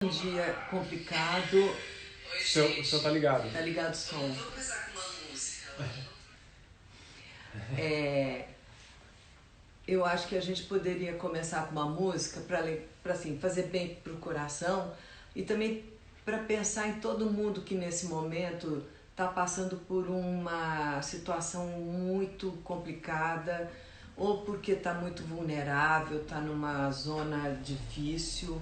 Um dia complicado. O seu tá ligado? Tá ligado o som. Vou começar com uma música. Eu acho que a gente poderia começar com uma música para assim, fazer bem pro coração e também para pensar em todo mundo que nesse momento está passando por uma situação muito complicada, ou porque está muito vulnerável, está numa zona difícil,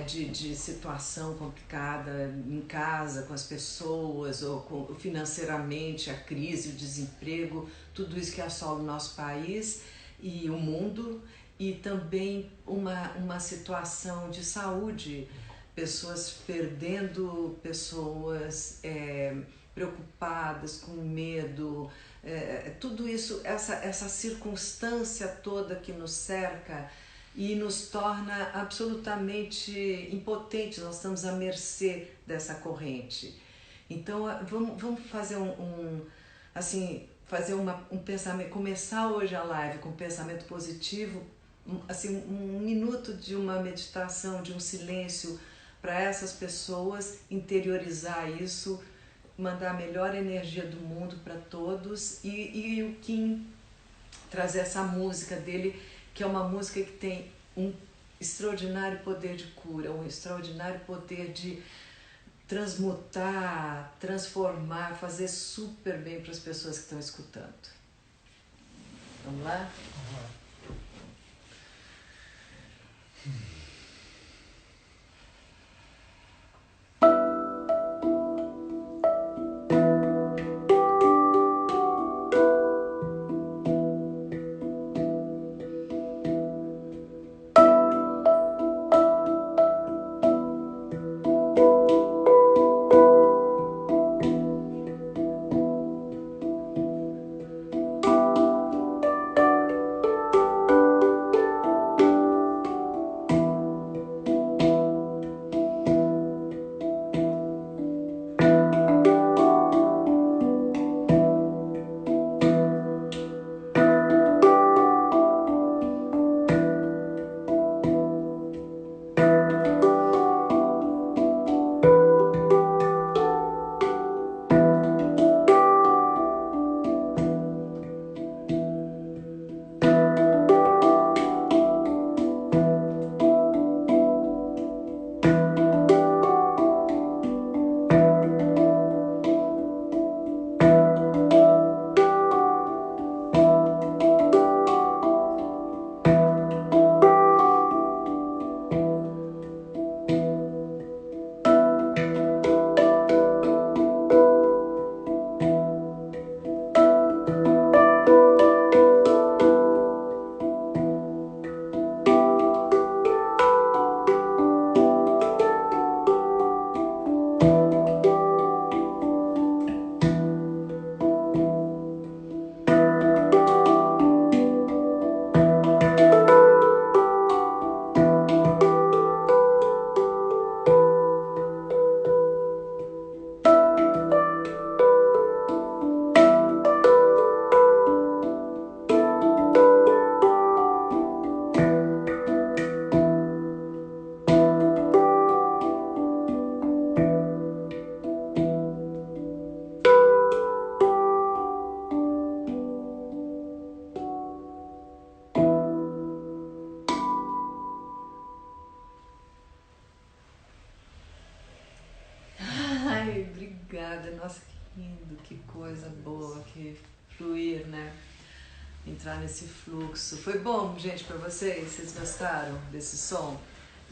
de situação complicada em casa, com as pessoas, ou financeiramente, a crise, o desemprego, tudo isso que assola o nosso país e o mundo, e também uma situação de saúde, pessoas perdendo pessoas, preocupadas, com medo, tudo isso, essa circunstância toda que nos cerca e nos torna absolutamente impotentes, nós estamos à mercê dessa corrente. Então vamos fazer um pensamento, começar hoje a live com um pensamento positivo, assim, um minuto de uma meditação, de um silêncio para essas pessoas, interiorizar isso, mandar a melhor energia do mundo para todos, e o Kim trazer essa música dele, que é uma música que tem um extraordinário poder de cura, um extraordinário poder de transmutar, transformar, fazer super bem para as pessoas que estão escutando. Vamos lá? Vamos lá. Ai, obrigada, nossa, que lindo, que coisa boa, que fluir, né? Entrar nesse fluxo. Foi bom, gente, para vocês? Vocês gostaram desse som?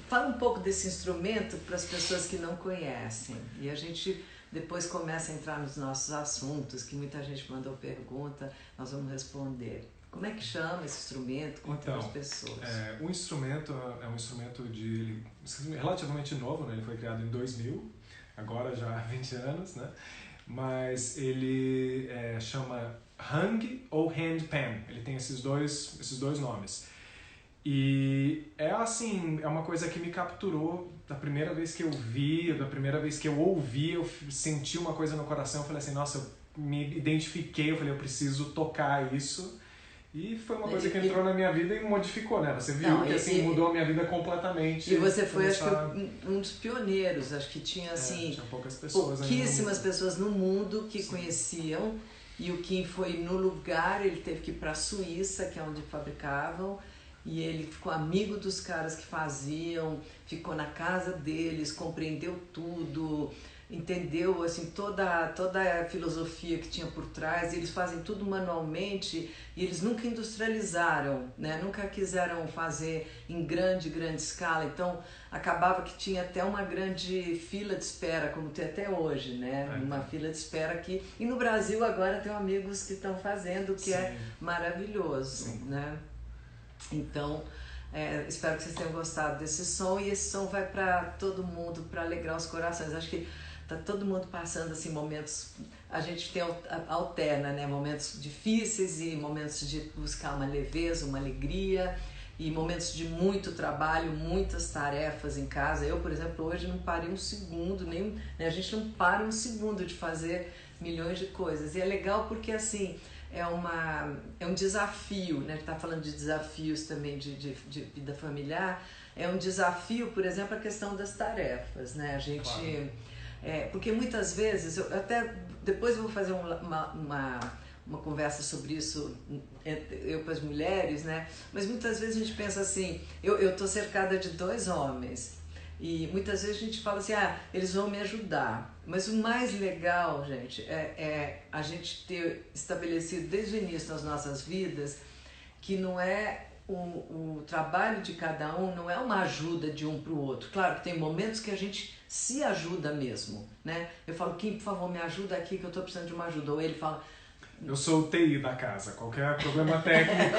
Fala um pouco desse instrumento para as pessoas que não conhecem. E a gente depois começa a entrar nos nossos assuntos, que muita gente mandou pergunta, nós vamos responder. Como é que chama esse instrumento? Conta para as pessoas. O instrumento é um instrumento relativamente novo, né? Ele foi criado em 2000, agora já há 20 anos, né? Mas ele chama Hang ou Handpan, ele tem esses dois nomes. E é uma coisa que me capturou da primeira vez que eu vi, da primeira vez que eu ouvi, eu senti uma coisa no coração, eu falei assim, nossa, eu me identifiquei, eu falei, eu preciso tocar isso. E foi uma coisa que entrou na minha vida e modificou, né? Você viu Não, que assim mudou a minha vida completamente. E você foi, acho que, um dos pioneiros. Acho que tinha, assim, tinha poucas pessoas pouquíssimas pessoas no mundo que conheciam. E o Kim foi no lugar, ele teve que ir para a Suíça, que é onde fabricavam. E ele ficou amigo dos caras que faziam, ficou na casa deles, compreendeu tudo, entendeu assim toda a filosofia que tinha por trás. Eles fazem tudo manualmente e eles nunca industrializaram, né? Nunca quiseram fazer em grande escala. Então acabava que tinha até uma grande fila de espera, como tem até hoje, né? Uma fila de espera aqui. E no Brasil agora tem amigos que estão fazendo, que é maravilhoso, né? Então, espero que vocês tenham gostado desse som, e esse som vai para todo mundo, para alegrar os corações. Acho que tá todo mundo passando assim momentos, a gente tem alterna, né, momentos difíceis e momentos de buscar uma leveza, uma alegria, e momentos de muito trabalho, muitas tarefas em casa. Eu, por exemplo, hoje não parei um segundo, né, a gente não para um segundo de fazer milhões de coisas. E é legal porque assim é um desafio, né? A gente está falando de desafios também de vida familiar. É um desafio, por exemplo, a questão das tarefas, né? A gente, claro. Porque muitas vezes, depois eu vou fazer uma conversa sobre isso, eu com as mulheres, né? Mas muitas vezes a gente pensa assim, eu tô cercada de 2 homens, e muitas vezes a gente fala assim, eles vão me ajudar. Mas o mais legal, gente, é a gente ter estabelecido desde o início das nossas vidas que não é o trabalho de cada um, não é uma ajuda de um para o outro. Claro que tem momentos que a gente se ajuda mesmo, né? Eu falo, Kim, por favor, me ajuda aqui que eu estou precisando de uma ajuda. Ou ele fala... Eu sou o TI da casa, qualquer problema técnico,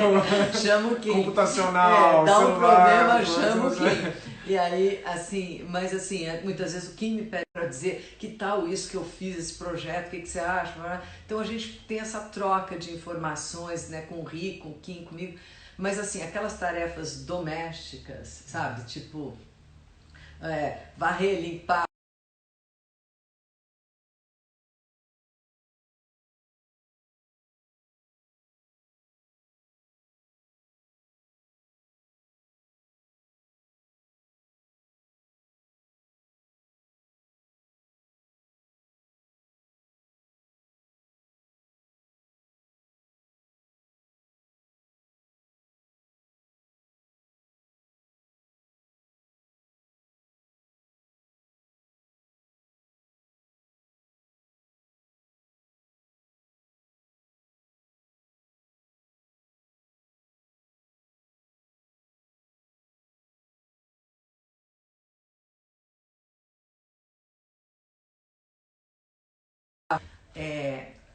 chama o Kim. Computacional, dá um celular, problema, chama o Kim. E aí, assim, mas assim, muitas vezes o Kim me pede para dizer que tal isso que eu fiz, esse projeto, o que você acha? Então a gente tem essa troca de informações, né, com o Ri, com o Kim, comigo. Mas assim, aquelas tarefas domésticas, sabe? Tipo, varrer, limpar.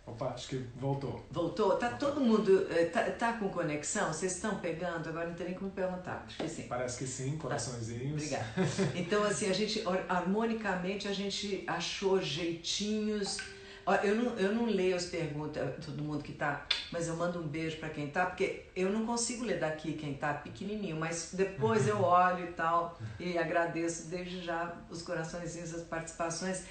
Opa, acho que voltou. Voltou? Tá todo mundo... Tá com conexão? Vocês estão pegando? Agora não tem nem como perguntar. Acho que sim. Parece que sim, coraçõezinhos. Obrigada. Então, assim, a gente, harmonicamente, a gente achou jeitinhos... Eu não leio as perguntas de todo mundo que tá, mas eu mando um beijo pra quem tá, porque eu não consigo ler daqui quem tá pequenininho, mas depois eu olho e tal, e agradeço desde já os coraçõezinhos, as participações.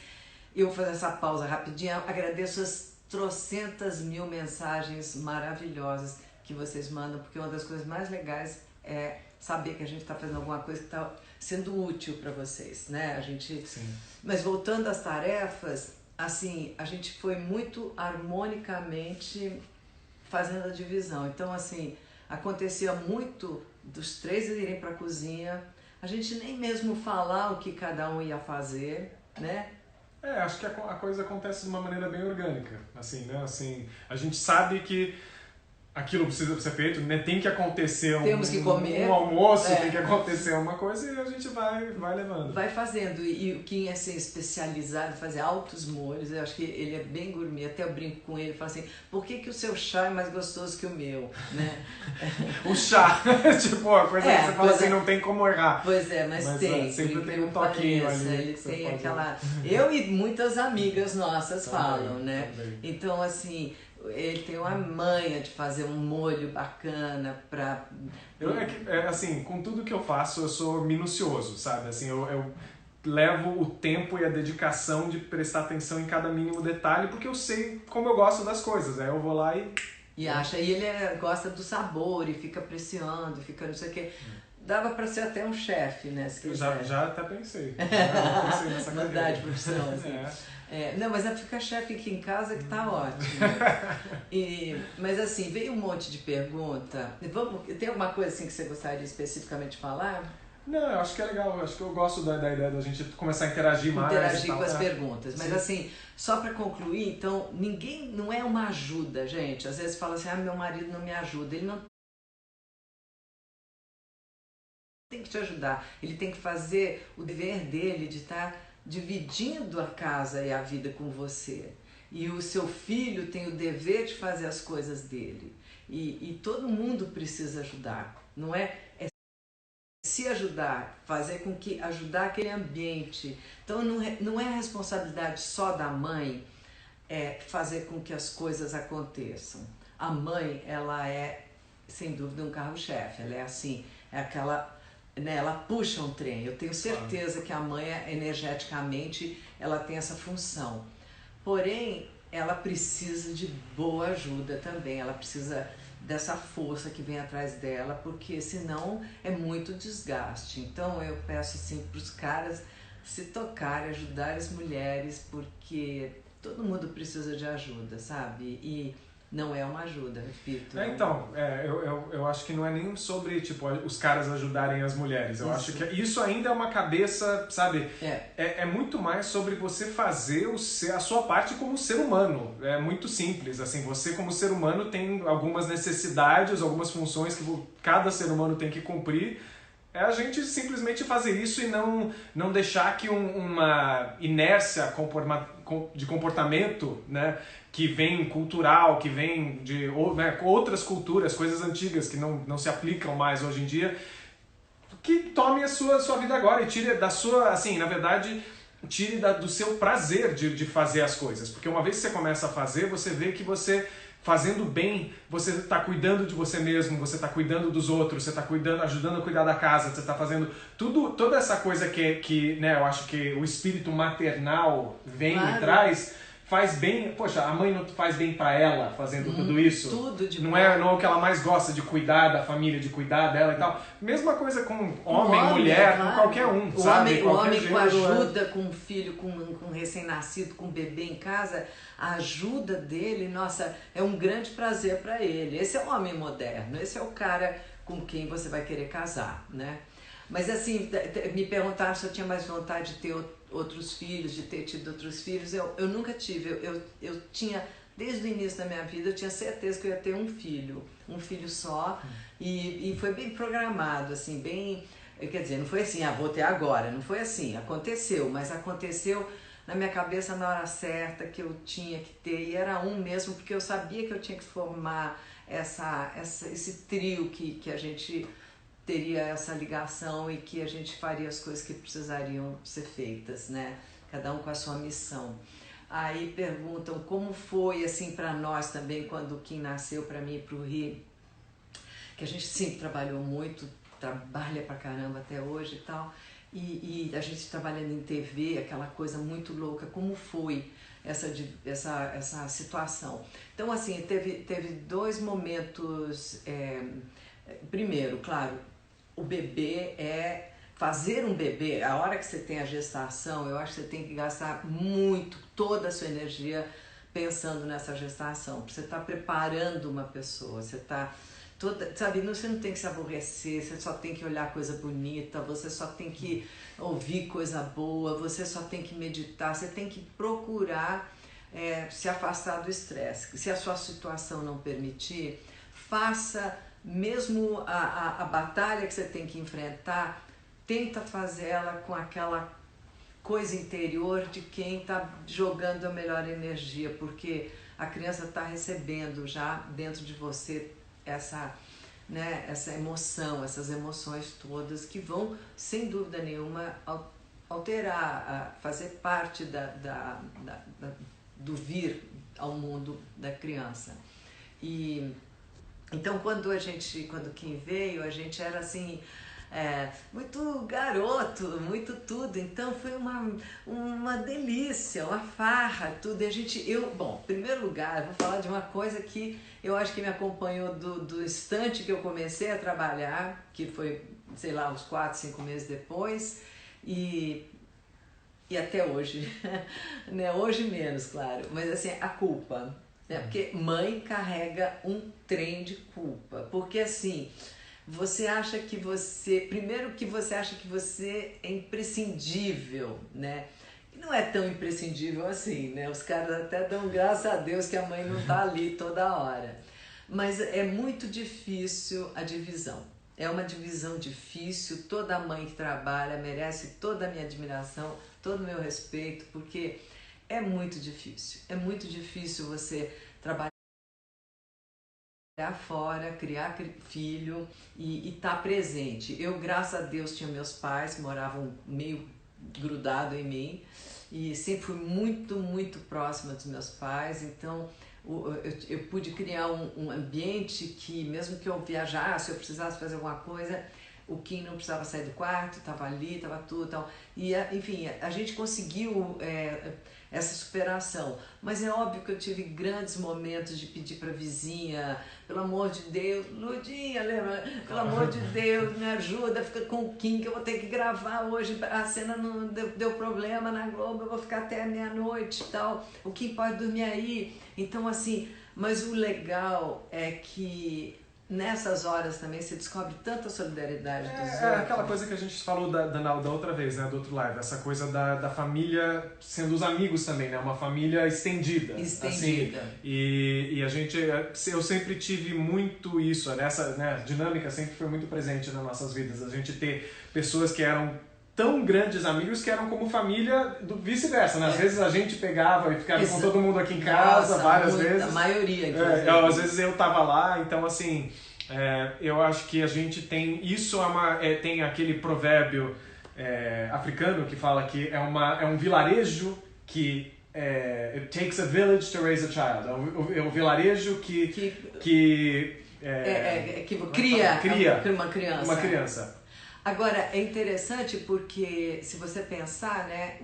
Eu vou fazer essa pausa rapidinho, agradeço as trocentas mil mensagens maravilhosas que vocês mandam, porque uma das coisas mais legais é saber que a gente está fazendo alguma coisa que está sendo útil para vocês, né? Sim. Mas voltando às tarefas, assim, a gente foi muito harmonicamente fazendo a divisão. Então, assim, acontecia muito dos 3 irem para a cozinha, a gente nem mesmo falar o que cada um ia fazer, né? Acho que a coisa acontece de uma maneira bem orgânica, assim, né? Assim, a gente sabe que aquilo precisa ser feito, né? Tem que acontecer Temos que comer. Um almoço, tem que acontecer uma coisa e a gente vai levando. Vai fazendo. E o Kim é assim, especializado em fazer altos molhos. Eu acho que ele é bem gourmet. Até eu brinco com ele e falo assim, por que o seu chá é mais gostoso que o meu? Né? O chá, tipo, a coisa que você fala assim, não tem como errar. Pois é, mas tem. Sempre tem um toquinho ali. Ele tem aquela... Eu e muitas amigas nossas também, falam, né? Também. Então, assim... Ele tem uma manha de fazer um molho bacana pra... assim, com tudo que eu faço, eu sou minucioso, sabe? Assim, eu levo o tempo e a dedicação de prestar atenção em cada mínimo detalhe, porque eu sei como eu gosto das coisas. Aí eu vou lá e E acha, e ele gosta do sabor e fica apreciando, fica não sei o quê. Dava para ser até um chefe, né? Se quiser. Já até pensei. Já pensei nessa mudar de profissão, assim. Não, mas fica chefe aqui em casa que tá ótimo. Mas assim, veio um monte de pergunta. Tem alguma coisa assim que você gostaria especificamente de falar? Não, eu acho que é legal. Eu acho que eu gosto da ideia da gente começar a interagir mais. Interagir com as perguntas. Mas assim, só para concluir, então, ninguém, não é uma ajuda, gente. Às vezes fala assim, meu marido não me ajuda. Ele não tem que te ajudar. Ele tem que fazer o dever dele de estar dividindo a casa e a vida com você. E o seu filho tem o dever de fazer as coisas dele. E todo mundo precisa ajudar. Não é se ajudar, fazer com que ajudar aquele ambiente. Então não é responsabilidade só da mãe fazer com que as coisas aconteçam. A mãe, ela é sem dúvida um carro-chefe. Ela é assim, é aquela, né, ela puxa um trem. Eu tenho certeza que a mãe energeticamente ela tem essa função. Porém, ela precisa de boa ajuda também. Ela precisa dessa força que vem atrás dela, porque senão é muito desgaste. Então eu peço assim para os caras se tocarem, ajudar as mulheres, porque todo mundo precisa de ajuda, sabe? E não é uma ajuda, repito. Então, eu acho que não é nem sobre tipo, os caras ajudarem as mulheres. Eu acho que isso ainda é uma cabeça, sabe? É muito mais sobre você fazer a sua parte como ser humano. É muito simples. Assim, você como ser humano tem algumas necessidades, algumas funções que cada ser humano tem que cumprir. É a gente simplesmente fazer isso e não deixar que uma inércia de comportamento, né, que vem cultural, que vem de outras culturas, coisas antigas que não se aplicam mais hoje em dia, que tome a sua vida agora e tire da sua, assim, na verdade, tire do seu prazer de fazer as coisas. Porque uma vez que você começa a fazer, você vê que você fazendo bem, você está cuidando de você mesmo, você está cuidando dos outros, você está ajudando a cuidar da casa, você está fazendo toda essa coisa que né, eu acho que o espírito maternal vem e traz, faz bem. Poxa, a mãe não faz bem para ela fazendo tudo isso? Tudo de não é o que ela mais gosta, de cuidar da família, de cuidar dela e tal. Mesma coisa com homem, mulher, com qualquer um, sabe? O homem com ajuda, com um filho, com um recém-nascido, com um bebê em casa, a ajuda dele, nossa, é um grande prazer para ele. Esse é o homem moderno, esse é o cara com quem você vai querer casar, né? Mas assim, me perguntaram se eu tinha mais vontade de ter outros filhos, de ter tido outros filhos. Eu nunca tive, eu tinha, desde o início da minha vida, eu tinha certeza que eu ia ter um filho só, e foi bem programado, assim, bem, quer dizer, não foi assim, vou ter agora, não foi assim, aconteceu, mas aconteceu na minha cabeça na hora certa, que eu tinha que ter, e era um mesmo, porque eu sabia que eu tinha que formar esse trio que a gente teria essa ligação e que a gente faria as coisas que precisariam ser feitas, né? Cada um com a sua missão. Aí perguntam como foi assim para nós também quando o Kim nasceu, para mim e para o Ri, que a gente sempre trabalhou muito, trabalha pra caramba até hoje e tal, e a gente trabalhando em TV, aquela coisa muito louca, como foi essa situação. Então assim, teve dois momentos, primeiro, claro, o bebê fazer um bebê, a hora que você tem a gestação, eu acho que você tem que gastar muito, toda a sua energia pensando nessa gestação, porque você está preparando uma pessoa, você está sabe, você não tem que se aborrecer, você só tem que olhar coisa bonita, você só tem que ouvir coisa boa, você só tem que meditar, você tem que procurar se afastar do estresse. Se a sua situação não permitir, faça mesmo a batalha que você tem que enfrentar, tenta fazê-la com aquela coisa interior de quem está jogando a melhor energia, porque a criança está recebendo já dentro de você essa emoção, essas emoções todas que vão, sem dúvida nenhuma, alterar, fazer parte do vir ao mundo da criança. E então quando o Kim veio, a gente era assim, muito garoto, muito tudo. Então foi uma delícia, uma farra, tudo. E bom, em primeiro lugar, vou falar de uma coisa que eu acho que me acompanhou do instante que eu comecei a trabalhar, que foi, sei lá, uns 4, 5 meses depois, e até hoje, né? Hoje menos, claro, mas assim, a culpa, né? Porque mãe carrega um trem de culpa, porque assim, primeiro que você acha que você é imprescindível, né? E não é tão imprescindível assim, né? Os caras até dão graças a Deus que a mãe não tá ali toda hora, mas é muito difícil a divisão. É uma divisão difícil, toda mãe que trabalha merece toda a minha admiração, todo o meu respeito, porque é muito difícil. É muito difícil você trabalhar fora, criar filho e estar presente. Eu, graças a Deus, tinha meus pais, moravam meio grudado em mim e sempre fui muito, muito próxima dos meus pais, então eu pude criar um ambiente que, mesmo que eu viajasse, eu precisasse fazer alguma coisa, o Kim não precisava sair do quarto, estava ali, estava tudo, tal. E enfim, a gente conseguiu essa superação, mas é óbvio que eu tive grandes momentos de pedir para a vizinha, pelo amor de Deus, Ludinha, lembra? Pelo amor de Deus, me ajuda, fica com o Kim que eu vou ter que gravar hoje, a cena não deu problema na Globo, eu vou ficar até meia-noite e tal, o Kim pode dormir aí. Então assim, mas o legal é que nessas horas também você descobre tanta solidariedade dos outros. É aquela coisa que a gente falou da outra vez, né, do outro live, essa coisa da família sendo os amigos também, né, uma família estendida. Estendida. Assim, e eu sempre tive muito isso, essa, né, dinâmica sempre foi muito presente nas nossas vidas, a gente ter pessoas que eram tão grandes amigos que eram como família, vice-versa, né? Às vezes a gente pegava e ficava com todo mundo aqui em casa, várias vezes. A maioria, inclusive. Às vezes eu tava lá, então assim, eu acho que a gente tem, isso tem aquele provérbio africano que fala que é um vilarejo que it takes a village to raise a child, é um vilarejo que cria uma criança. Agora, é interessante porque, se você pensar, né,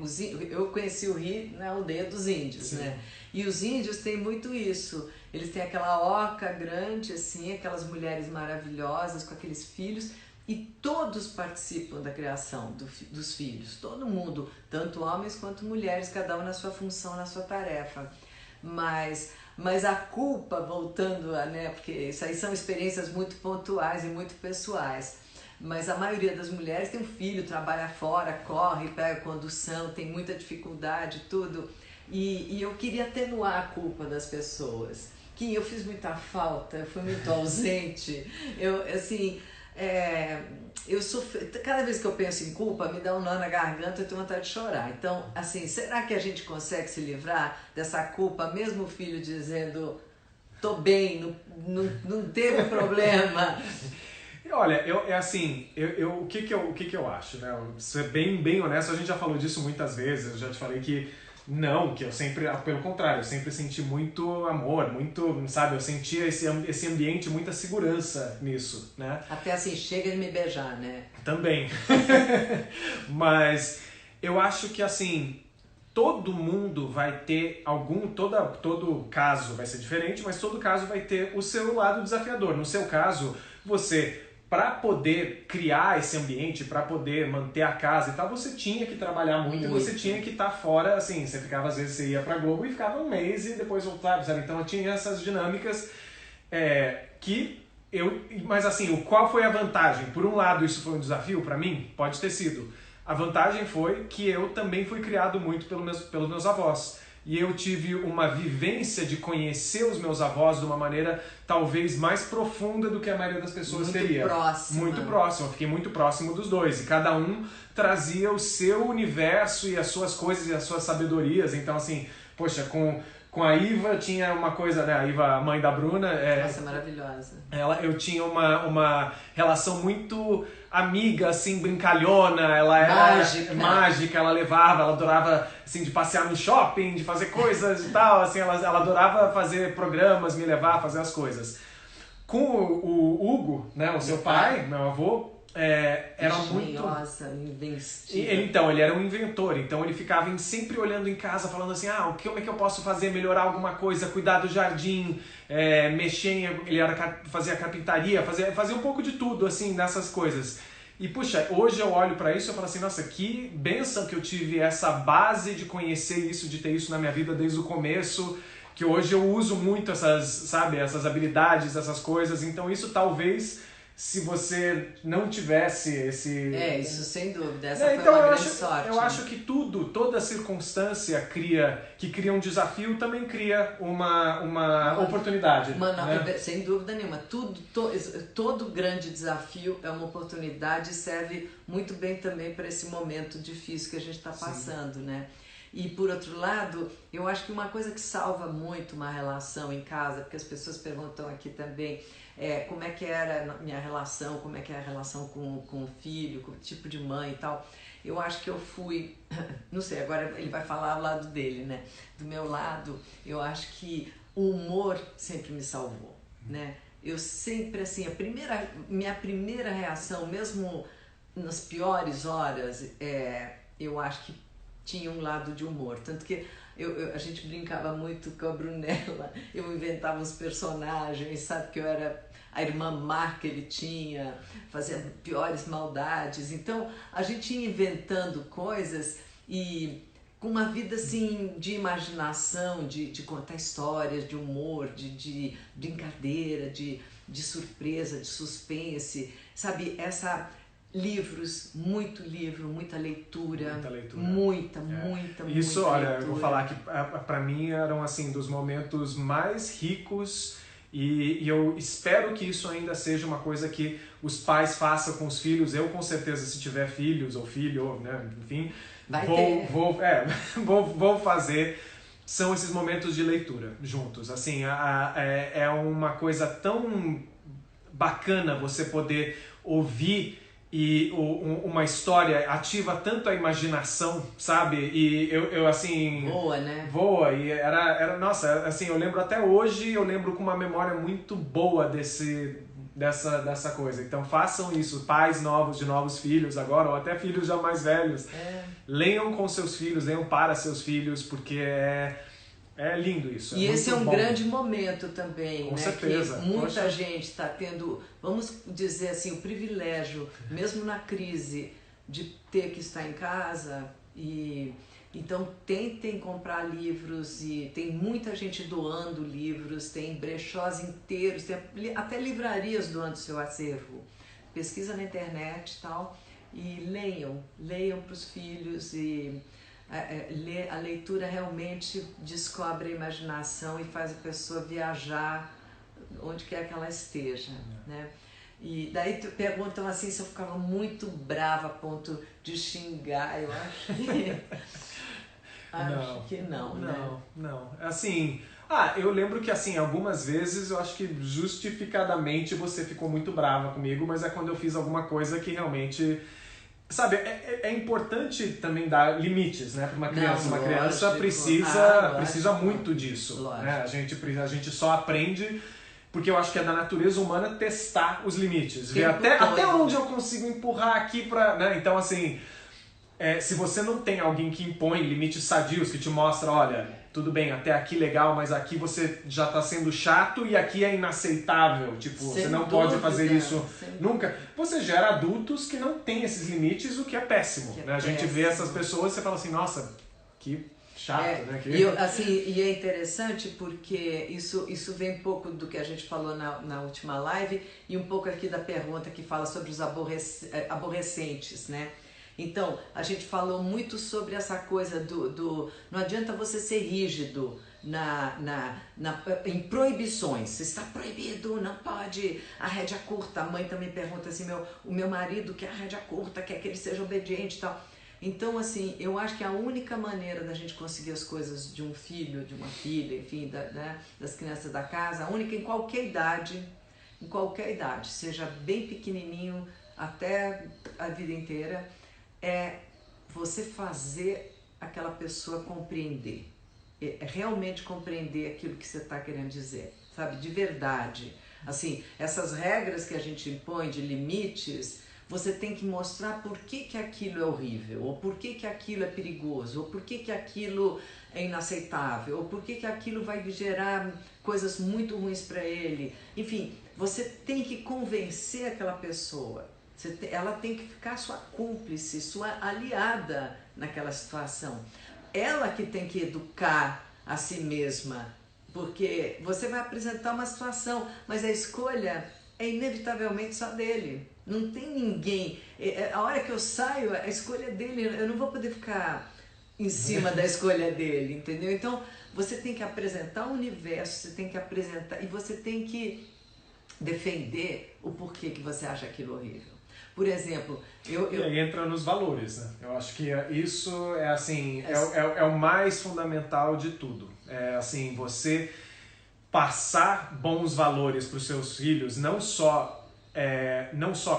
eu conheci o Rio na aldeia dos índios, sim, né? E os índios têm muito isso. Eles têm aquela oca grande, assim, aquelas mulheres maravilhosas com aqueles filhos, e todos participam da criação dos filhos. Todo mundo, tanto homens quanto mulheres, cada um na sua função, na sua tarefa. Mas a culpa, voltando né, porque isso aí são experiências muito pontuais e muito pessoais. Mas a maioria das mulheres tem um filho, trabalha fora, corre, pega condução, tem muita dificuldade, tudo. E eu queria atenuar a culpa das pessoas. Que eu fiz muita falta, eu fui muito ausente. Cada vez que eu penso em culpa, me dá um nó na garganta e eu tenho vontade de chorar. Então, assim, será que a gente consegue se livrar dessa culpa, mesmo o filho dizendo, tô bem, não teve problema? Olha, o que eu acho, né? Ser bem honesto, a gente já falou disso muitas vezes, eu já te falei que eu sempre, pelo contrário, eu sempre senti muito amor, muito, sabe, eu sentia esse ambiente, muita segurança nisso, né? Até assim, chega de me beijar, né? Também. Mas eu acho que, assim, todo mundo vai ter todo caso vai ser diferente, mas todo caso vai ter o seu lado desafiador. No seu caso, para poder criar esse ambiente, para poder manter a casa e tal, você tinha que trabalhar muito. E você tinha que estar fora, assim, você ficava, às vezes você ia pra Globo e ficava um mês e depois voltava, sabe? Então eu tinha essas dinâmicas mas assim, qual foi a vantagem? Por um lado, isso foi um desafio para mim? Pode ter sido. A vantagem foi que eu também fui criado muito pelos meus avós. E eu tive uma vivência de conhecer os meus avós de uma maneira talvez mais profunda do que a maioria das pessoas teria. Muito próximo. Eu fiquei muito próximo dos dois. E cada um trazia o seu universo e as suas coisas e as suas sabedorias. Então, assim, poxa, com a Iva tinha uma coisa, né? A Iva, a mãe da Bruna. Nossa, maravilhosa. Eu tinha uma relação muito amiga, assim, brincalhona, ela era mágica, ela adorava, assim, de passear no shopping, de fazer coisas e tal, assim, ela adorava fazer programas, me levar a fazer as coisas. Com o Hugo, né, o seu pai, meu avô, era muito... Engenhosa, inventiva. Então, ele era um inventor, então ele ficava sempre olhando em casa, falando assim, como é que eu posso fazer, melhorar alguma coisa, cuidar do jardim, mexer, fazia carpintaria, fazia um pouco de tudo, assim, nessas coisas. E, puxa, hoje eu olho pra isso e eu falo assim, nossa, que bênção que eu tive essa base de conhecer isso, de ter isso na minha vida desde o começo, que hoje eu uso muito essas habilidades, essas coisas, então isso talvez... Se você não tivesse esse... Isso sem dúvida, essa foi então uma grande sorte. Eu acho que toda circunstância que cria um desafio também cria uma oportunidade. Né? Sem dúvida nenhuma. Todo grande desafio é uma oportunidade e serve muito bem também para esse momento difícil que a gente está passando, né? E por outro lado, eu acho que uma coisa que salva muito uma relação em casa, porque as pessoas perguntam aqui também como é que era a minha relação, como é que é a relação com o filho, com o tipo de mãe e tal. Eu acho que eu fui, não sei, agora ele vai falar ao lado dele, né? Do meu lado, eu acho que o humor sempre me salvou, né? Eu sempre, assim, minha primeira reação, mesmo nas piores horas, eu acho que tinha um lado de humor, tanto que a gente brincava muito com a Brunella, eu inventava uns personagens, sabe, que eu era a irmã má que ele tinha, fazia piores maldades, então a gente ia inventando coisas e com uma vida assim de imaginação, de contar histórias, de humor, de brincadeira, de surpresa, de suspense, sabe, livros, muita leitura. Muita Isso, olha, leitura. Eu vou falar que pra mim eram assim dos momentos mais ricos e eu espero que isso ainda seja uma coisa que os pais façam com os filhos. Eu com certeza, se tiver filhos ou filho, né, enfim, vou fazer. São esses momentos de leitura juntos. Assim, é uma coisa tão bacana você poder ouvir e uma história ativa tanto a imaginação, sabe? E eu assim... Voa, né? Voa, e nossa, assim, eu lembro até hoje, eu lembro com uma memória muito boa dessa coisa. Então façam isso, pais novos, de novos filhos agora, ou até filhos já mais velhos. Leiam com seus filhos, leiam para seus filhos, porque é lindo isso. E esse é um grande momento também, com né? certeza. Que muita gente está tendo, vamos dizer assim, o privilégio, mesmo na crise, de ter que estar em casa. E então tentem comprar livros, e tem muita gente doando livros, tem brechós inteiros, tem até livrarias doando seu acervo. Pesquisa na internet e tal, e leiam para os filhos. E a leitura realmente descobre a imaginação e faz a pessoa viajar onde quer que ela esteja, né? E daí perguntam assim se eu ficava muito brava a ponto de xingar. Eu acho que não, né? Não. Assim, eu lembro que assim, algumas vezes eu acho que justificadamente você ficou muito brava comigo, mas é quando eu fiz alguma coisa que realmente... Sabe, é importante também dar limites, né, para uma criança. Uma criança precisa muito disso. Né? A gente só aprende porque eu acho que é da natureza humana testar os limites. Ver até onde eu consigo empurrar aqui para... Né? Então, assim, se você não tem alguém que impõe limites sadios, que te mostra, olha... Tudo bem, até aqui legal, mas aqui você já está sendo chato e aqui é inaceitável. Tipo, você não pode fazer isso nunca. Você gera adultos que não têm esses limites, o que é péssimo. Né? A gente vê essas pessoas e você fala assim, nossa, que chato, né? E é interessante porque isso vem um pouco do que a gente falou na última live e um pouco aqui da pergunta que fala sobre os aborrecentes, né? Então, a gente falou muito sobre essa coisa não adianta você ser rígido em proibições. Você está proibido, não pode, a rédea curta. A mãe também pergunta assim, o meu marido quer a rédea curta, quer que ele seja obediente e tal. Então, assim, eu acho que a única maneira da gente conseguir as coisas de um filho, de uma filha, enfim, das crianças da casa, a única em qualquer idade, seja bem pequenininho até a vida inteira, é você fazer aquela pessoa compreender, realmente compreender aquilo que você está querendo dizer, sabe, de verdade. Assim, essas regras que a gente impõe de limites, você tem que mostrar por que aquilo é horrível, ou por que aquilo é perigoso, ou por que aquilo é inaceitável, ou por que aquilo vai gerar coisas muito ruins para ele. Enfim, você tem que convencer aquela pessoa. Ela tem que ficar sua cúmplice, sua aliada naquela situação. Ela que tem que educar a si mesma, porque você vai apresentar uma situação, mas a escolha é inevitavelmente só dele. Não tem ninguém. A hora que eu saio, a escolha é dele. Eu não vou poder ficar em cima da escolha dele, entendeu? Então, você tem que apresentar o universo, você tem que apresentar, e você tem que defender o porquê que você acha aquilo horrível. Por exemplo, E aí entra nos valores, né? Eu acho que isso é assim, é o mais fundamental de tudo. É assim, você passar bons valores para os seus filhos, não só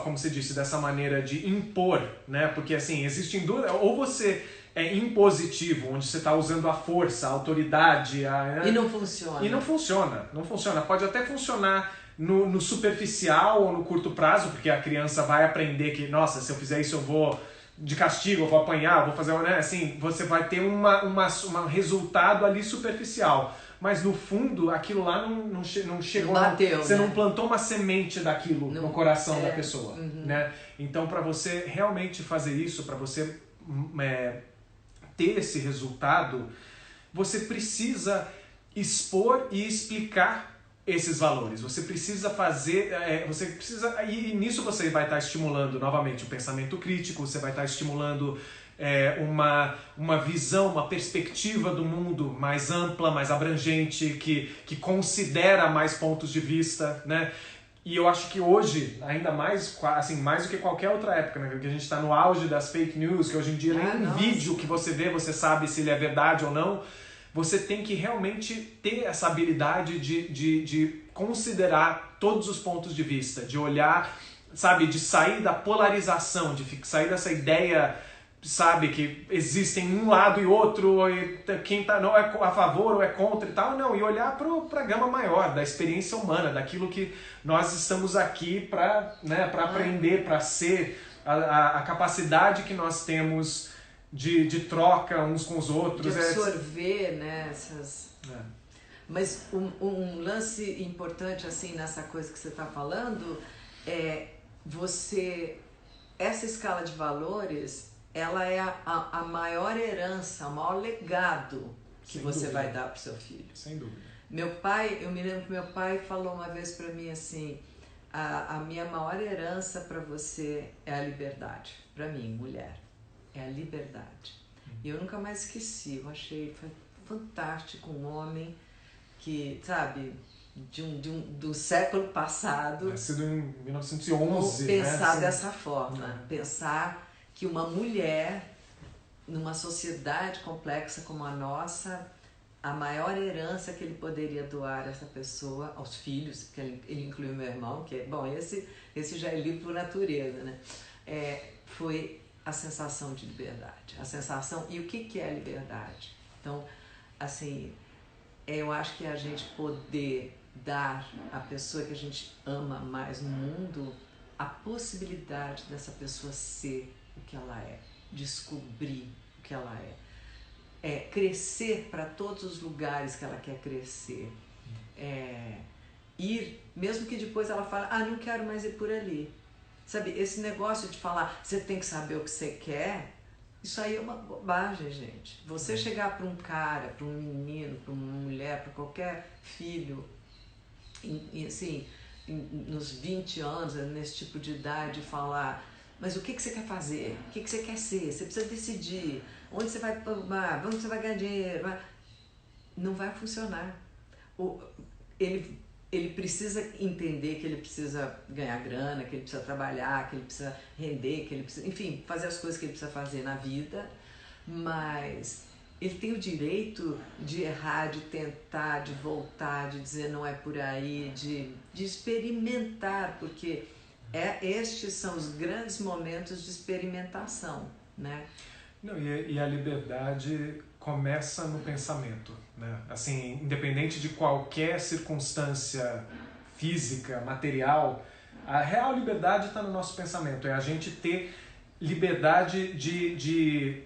como você disse, dessa maneira de impor, né? Porque assim, existem duas, ou você é impositivo, onde você está usando a força, a autoridade, e não funciona. E não funciona. Pode até funcionar no superficial ou no curto prazo, porque a criança vai aprender que, nossa, se eu fizer isso eu vou de castigo, eu vou apanhar, eu vou fazer, né? Assim, você vai ter um resultado ali superficial. Mas no fundo, aquilo lá não chegou, bateu, você né? não plantou uma semente daquilo no coração da pessoa, né? Então, para você realmente fazer isso, para você ter esse resultado, você precisa expor e explicar esses valores. Você precisa fazer, e nisso você vai estar estimulando novamente o pensamento crítico, você vai estar estimulando uma visão, uma perspectiva do mundo mais ampla, mais abrangente, que considera mais pontos de vista, né? E eu acho que hoje, ainda mais, assim, mais do que qualquer outra época, né? Que a gente está no auge das fake news, que hoje em dia nem um vídeo que você vê, você sabe se ele é verdade ou não. Você tem que realmente ter essa habilidade de considerar todos os pontos de vista, de olhar, sabe, de sair da polarização, de sair dessa ideia, sabe, que existem um lado e outro, e quem tá não é a favor ou é contra e tal, não, e olhar para a gama maior da experiência humana, daquilo que nós estamos aqui para, né, para aprender, para ser, a capacidade que nós temos de troca uns com os outros. De absorver, né, essas... Mas um lance importante, assim, nessa coisa que você está falando, é essa escala de valores, ela é a maior herança, o maior legado que você vai dar para o seu filho. Sem dúvida. Eu me lembro que meu pai falou uma vez para mim assim, a minha maior herança para você é a liberdade. Para mim, mulher, é a liberdade. E eu nunca mais esqueci, eu achei fantástico, um homem que, sabe, do século passado. Nascido em 1911, pensar né? dessa forma, pensar que uma mulher, numa sociedade complexa como a nossa, a maior herança que ele poderia doar a essa pessoa, aos filhos, porque ele inclui o meu irmão, que é, bom, esse já é livre por natureza, né? Foi a sensação de liberdade, a sensação, e o que é a liberdade? Então, assim, eu acho que a gente poder dar à pessoa que a gente ama mais no mundo a possibilidade dessa pessoa ser o que ela é, descobrir o que ela é, crescer para todos os lugares que ela quer crescer, ir, mesmo que depois ela fale, não quero mais ir por ali. Sabe, esse negócio de falar, você tem que saber o que você quer, isso aí é uma bobagem, gente. Você chegar para um cara, para um menino, para uma mulher, para qualquer filho, assim, nos 20 anos, nesse tipo de idade, falar, mas o que você quer fazer? O que você quer ser? Você precisa decidir. Onde você vai tomar? Onde você vai ganhar dinheiro? Não vai funcionar. Ele precisa entender que ele precisa ganhar grana, que ele precisa trabalhar, que ele precisa render, que ele precisa, enfim, fazer as coisas que ele precisa fazer na vida, mas ele tem o direito de errar, de tentar, de voltar, de dizer não é por aí, de experimentar, porque estes são os grandes momentos de experimentação, né? Não, e a liberdade começa no pensamento, né? Assim, independente de qualquer circunstância física, material, A real liberdade está no nosso pensamento, é a gente ter liberdade de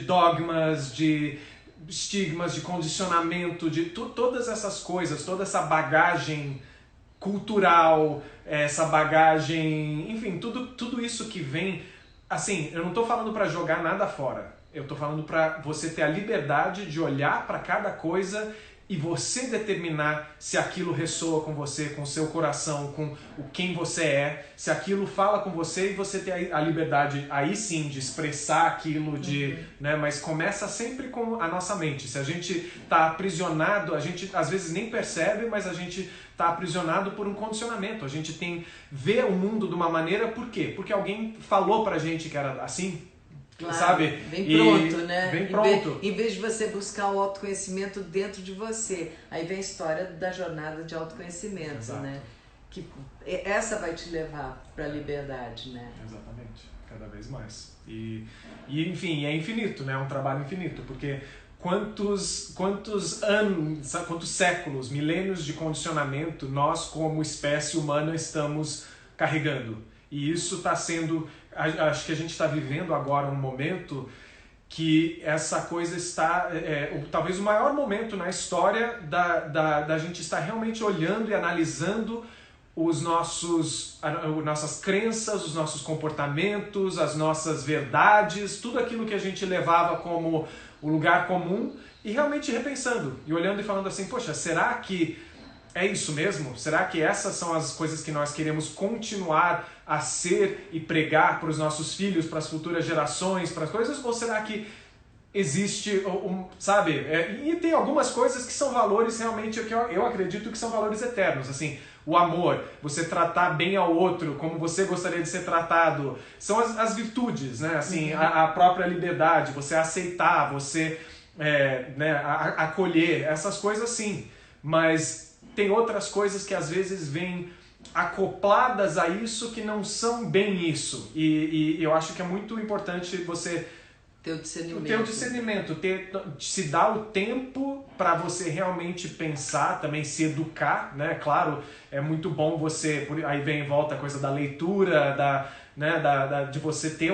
dogmas, de estigmas, de condicionamento, de todas essas coisas, toda essa bagagem cultural, essa bagagem, enfim, tudo isso que vem. Assim, eu não estou falando para jogar nada fora, eu estou falando para você ter a liberdade de olhar para cada coisa e você determinar se aquilo ressoa com você, com o seu coração, com quem você é, se aquilo fala com você e você ter a liberdade aí sim de expressar aquilo, né, mas começa sempre com a nossa mente. Se a gente está aprisionado, a gente às vezes nem percebe, mas a gente está aprisionado por um condicionamento. A gente vê o mundo de uma maneira, por quê? Porque alguém falou pra gente que era assim. Claro, sabe? Vem pronto, né? Vem pronto. Em vez de você buscar o autoconhecimento dentro de você. Aí vem a história da jornada de autoconhecimento, Exato. né? Que essa vai te levar para a liberdade, né? Exatamente, cada vez mais. E enfim, é infinito, né? É um trabalho infinito, porque quantos anos, quantos séculos, milênios de condicionamento nós como espécie humana estamos carregando. E isso está sendo... Acho que a gente está vivendo agora um momento que essa coisa está... talvez o maior momento na história da gente estar realmente olhando e analisando nossas crenças, os nossos comportamentos, as nossas verdades, tudo aquilo que a gente levava como o lugar comum e realmente repensando e olhando e falando assim, poxa, será que é isso mesmo? Será que essas são as coisas que nós queremos continuar a ser e pregar para os nossos filhos, para as futuras gerações, para as coisas? Ou será que existe, sabe? E tem algumas coisas que são valores realmente que eu acredito que são valores eternos, assim, o amor, você tratar bem ao outro como você gostaria de ser tratado, são as virtudes, né? Assim, a própria liberdade, você aceitar, você né, acolher, essas coisas sim, mas tem outras coisas que às vezes vêm acopladas a isso que não são bem isso, e eu acho que é muito importante você ter o discernimento. Ter o discernimento, se dar o tempo para você realmente pensar, também se educar, né? Claro, é muito bom você, aí vem em volta a coisa da leitura, de você ter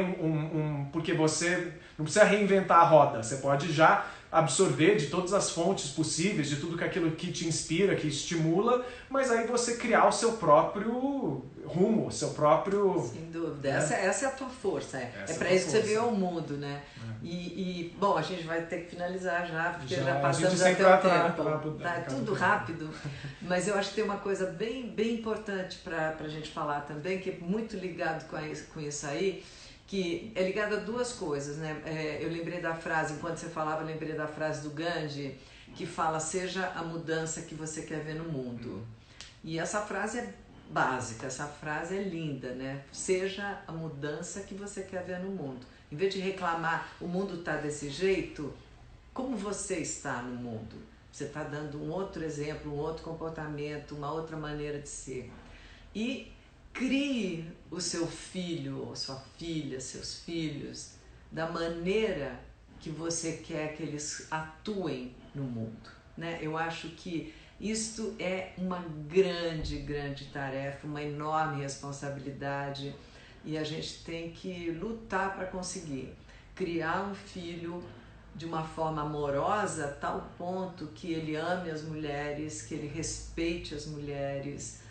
porque você não precisa reinventar a roda, você pode já absorver de todas as fontes possíveis, de tudo aquilo que te inspira, que estimula, mas aí você criar o seu próprio rumo, o seu próprio... Sem dúvida, essa é a tua força, é para isso que você veio ao mundo, né? E, bom, a gente vai ter que finalizar já, porque já passamos até o tempo. Tá tudo rápido, mas eu acho que tem uma coisa bem importante para a gente falar também, que é muito ligado com isso aí, que é ligado a duas coisas, né? Eu lembrei da frase, enquanto você falava, eu lembrei da frase do Gandhi, que fala, seja a mudança que você quer ver no mundo. E essa frase é básica, essa frase é linda, né? Seja a mudança que você quer ver no mundo. Em vez de reclamar, o mundo está desse jeito, como você está no mundo? Você está dando um outro exemplo, um outro comportamento, uma outra maneira de ser. E crie o seu filho, ou sua filha, seus filhos, da maneira que você quer que eles atuem no mundo, né? Eu acho que isto é uma grande tarefa, uma enorme responsabilidade e a gente tem que lutar para conseguir criar um filho de uma forma amorosa, a tal ponto que ele ame as mulheres, que ele respeite as mulheres,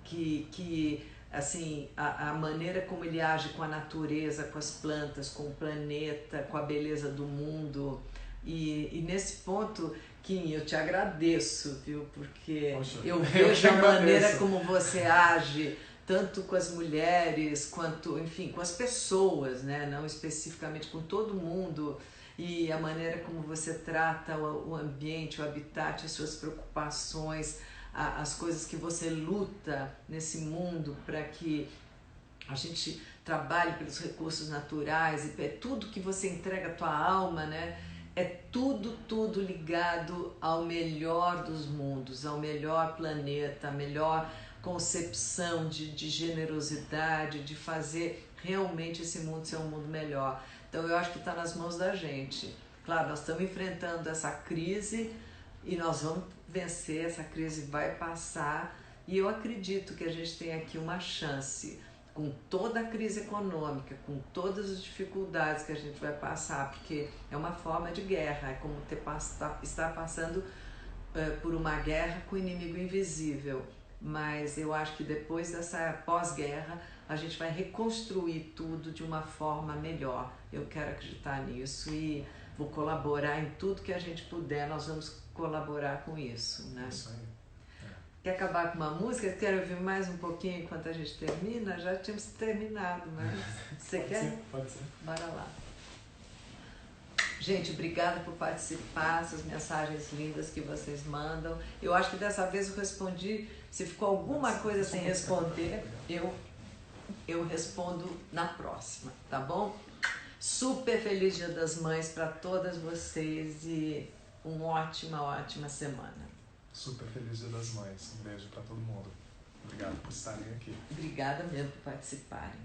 que assim, a maneira como ele age com a natureza, com as plantas, com o planeta, com a beleza do mundo. E nesse ponto, Kim, eu te agradeço, viu? Porque Poxa, eu vejo a maneira como você age, tanto com as mulheres, quanto, enfim, com as pessoas, né? Não especificamente com todo mundo. E a maneira como você trata o ambiente, o habitat, as suas preocupações, as coisas que você luta nesse mundo para que a gente trabalhe pelos recursos naturais e tudo que você entrega à tua alma, né? É tudo ligado ao melhor dos mundos, ao melhor planeta, à melhor concepção de generosidade, de fazer realmente esse mundo ser um mundo melhor. Então eu acho que está nas mãos da gente. Claro, nós estamos enfrentando essa crise e nós vamos vencer, essa crise vai passar E eu acredito que a gente tem aqui uma chance, com toda a crise econômica, com todas as dificuldades que a gente vai passar, porque é uma forma de guerra, é como estar passando por uma guerra com o inimigo invisível. Mas eu acho que depois dessa pós-guerra a gente vai reconstruir tudo de uma forma melhor. Eu quero acreditar nisso e vou colaborar em tudo que a gente puder, nós vamos colaborar com isso, né? Isso aí. Quer acabar com uma música? Quer ouvir mais um pouquinho enquanto a gente termina? Já tínhamos terminado, mas você Pode quer? ser, pode ser. Bora lá. Gente, obrigada por participar, essas mensagens lindas que vocês mandam. Eu acho que dessa vez eu respondi. Se ficou alguma coisa sem responder, eu respondo na próxima, tá bom? Super feliz Dia das Mães para todas vocês e uma ótima semana. Super feliz Dia das Mães. Um beijo para todo mundo. Obrigado por estarem aqui. Obrigada mesmo por participarem.